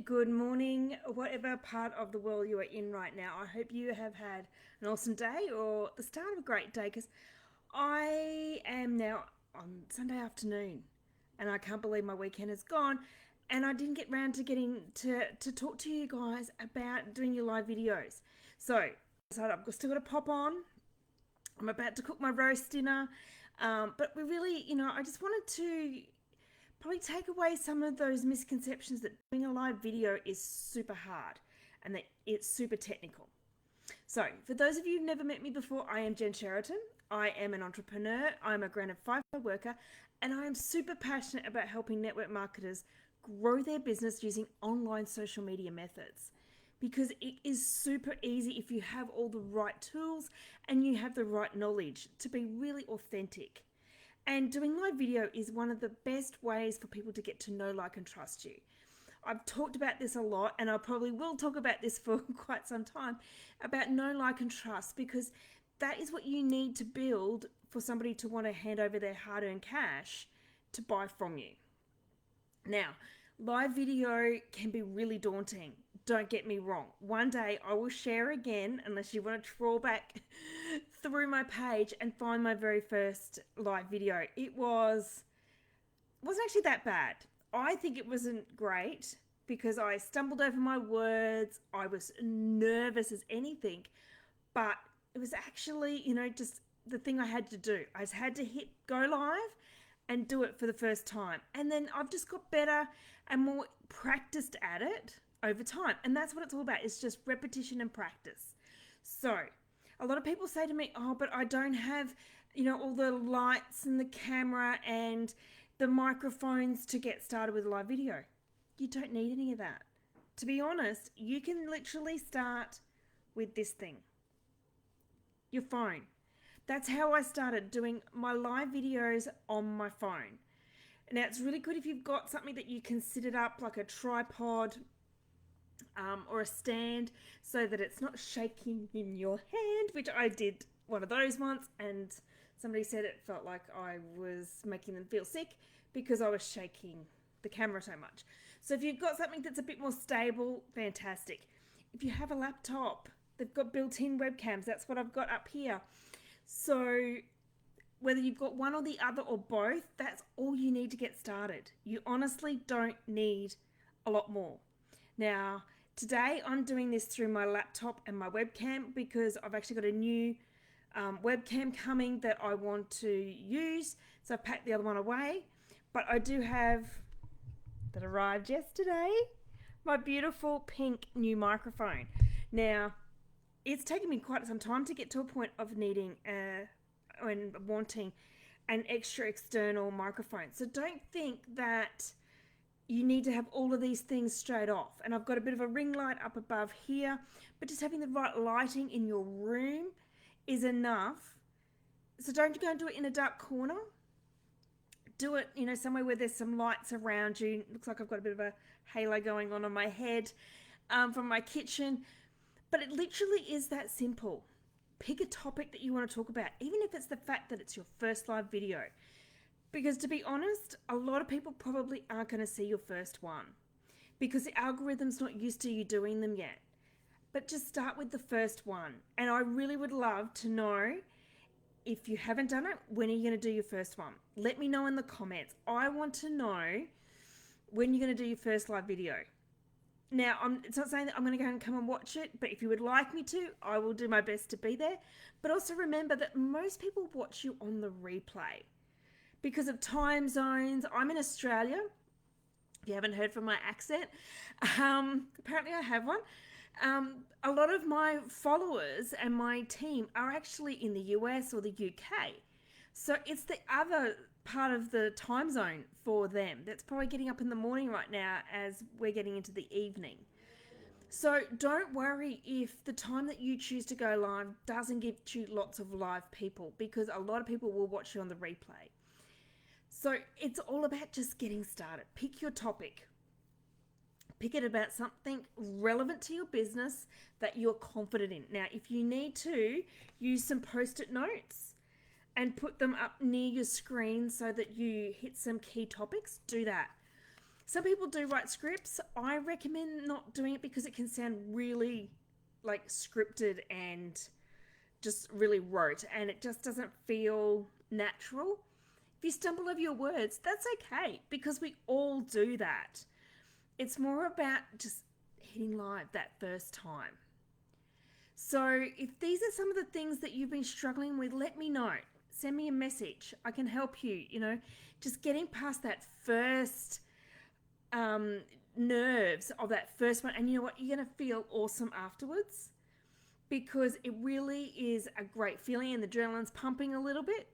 good morning, whatever part of the world you are in right now. I hope you have had an awesome day or the start of a great day because I am now on Sunday afternoon and I can't believe my weekend is gone and I didn't get round to getting to talk to you guys about doing your live videos. So I decided I've still got to pop on. I'm about to cook my roast dinner, but we really, I just wanted to probably take away some of those misconceptions that doing a live video is super hard and that it's super technical. So, for those of you who've never met me before, I am Jen Sheraton. I am an entrepreneur, I'm a Granite 5 worker, and I am super passionate about helping network marketers grow their business using online social media methods. Because it is super easy if you have all the right tools and you have the right knowledge to be really authentic. And doing live video is one of the best ways for people to get to know, like, and trust you. I've talked about this a lot, and I probably will talk about this for quite some time, about know, like, and trust, because that is what you need to build for somebody to want to hand over their hard-earned cash to buy from you. Now, live video can be really daunting. Don't get me wrong. One day I will share again, unless you want to trawl back through my page and find my very first live video. It wasn't actually that bad. I think it wasn't great because I stumbled over my words. I was nervous as anything, but it was actually, just the thing I had to do. I just had to hit go live and do it for the first time. And then I've just got better and more practiced at it over time. And that's what it's all about. It's just repetition and practice. So a lot of people say to me, oh, but I don't have, all the lights and the camera and the microphones to get started with a live video. You don't need any of that. To be honest, you can literally start with this thing, your phone. That's how I started doing my live videos on my phone. Now, it's really good if you've got something that you can sit it up like a tripod or a stand so that it's not shaking in your hand, which I did one of those once, and somebody said it felt like I was making them feel sick because I was shaking the camera so much. So if you've got something that's a bit more stable, fantastic. If you have a laptop, they've got built-in webcams. That's what I've got up here. So whether you've got one or the other or both, that's all you need to get started. You honestly don't need a lot more. Now, today I'm doing this through my laptop and my webcam because I've actually got a new webcam coming that I want to use. So I packed the other one away. But I do have, that arrived yesterday, my beautiful pink new microphone. Now, it's taken me quite some time to get to a point of needing and wanting an extra external microphone. So don't think that you need to have all of these things straight off. And I've got a bit of a ring light up above here, but just having the right lighting in your room is enough. So don't go and do it in a dark corner. Do it, somewhere where there's some lights around you. Looks like I've got a bit of a halo going on my head from my kitchen. But it literally is that simple. Pick a topic that you want to talk about, even if it's the fact that it's your first live video. Because to be honest, a lot of people probably aren't going to see your first one because the algorithm's not used to you doing them yet. But just start with the first one. And I really would love to know, if you haven't done it, when are you going to do your first one? Let me know in the comments. I want to know when you're going to do your first live video. Now, it's not saying that I'm going to go and come and watch it, but if you would like me to, I will do my best to be there. But also remember that most people watch you on the replay because of time zones. I'm in Australia. If you haven't heard from my accent, apparently I have one. A lot of my followers and my team are actually in the US or the UK. So it's the other part of the time zone for them that's probably getting up in the morning right now as we're getting into the evening. So don't worry if the time that you choose to go live doesn't give you lots of live people, because a lot of people will watch you on the replay. So it's all about just getting started. Pick your topic. Pick it about something relevant to your business that you're confident in. Now, if you need to, use some post-it notes and put them up near your screen so that you hit some key topics. Do that. Some people do write scripts. I recommend not doing it because it can sound really like scripted and just really rote, and it just doesn't feel natural. If you stumble over your words, that's okay because we all do that. It's more about just hitting live that first time. So if these are some of the things that you've been struggling with, let me know. Send me a message. I can help you, just getting past that first nerves of that first one. And you know what? You're going to feel awesome afterwards because it really is a great feeling and the adrenaline's pumping a little bit.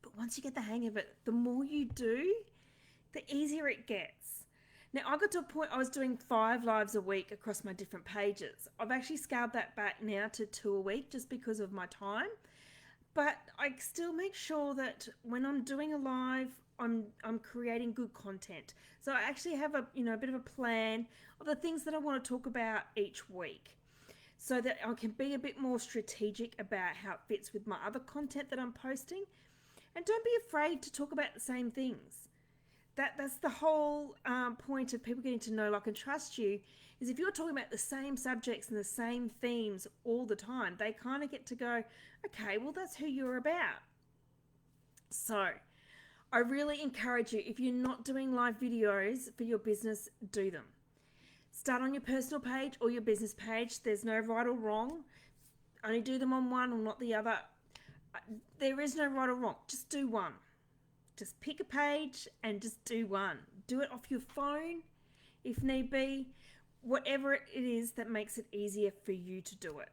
But once you get the hang of it, the more you do, the easier it gets. Now, I got to a point I was doing 5 lives a week across my different pages. I've actually scaled that back now to 2 a week just because of my time. But I still make sure that when I'm doing a live, I'm creating good content. So I actually have a bit of a plan of the things that I want to talk about each week, so that I can be a bit more strategic about how it fits with my other content that I'm posting. And don't be afraid to talk about the same things. That's the whole point of people getting to know, like, and trust you, is if you're talking about the same subjects and the same themes all the time, they kind of get to go, okay, well, that's who you're about. So I really encourage you, if you're not doing live videos for your business, do them. Start on your personal page or your business page. There's no right or wrong. Only do them on one or not the other. There is no right or wrong. Just do one. Just pick a page and just do one. Do it off your phone if need be. Whatever it is that makes it easier for you to do it.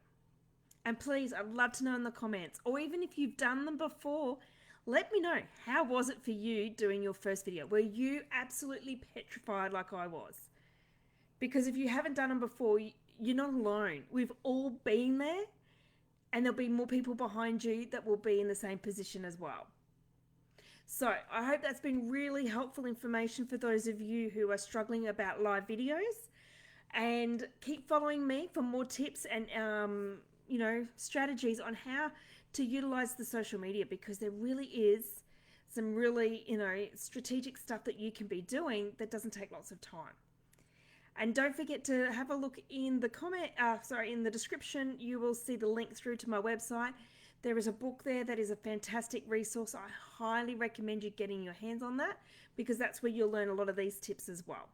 And please, I'd love to know in the comments, or even if you've done them before, let me know. How was it for you doing your first video? Were you absolutely petrified like I was? Because if you haven't done them before, you're not alone. We've all been there, and there'll be more people behind you that will be in the same position as well. So I hope that's been really helpful information for those of you who are struggling about live videos, and keep following me for more tips and strategies on how to utilize the social media, because there really is some really strategic stuff that you can be doing that doesn't take lots of time. And don't forget to have a look in the in the description. You will see the link through to my website. There is a book there that is a fantastic resource. I highly recommend you getting your hands on that, because that's where you'll learn a lot of these tips as well.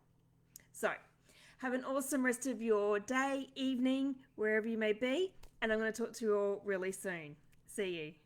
So have an awesome rest of your day, evening, wherever you may be. And I'm going to talk to you all really soon. See you.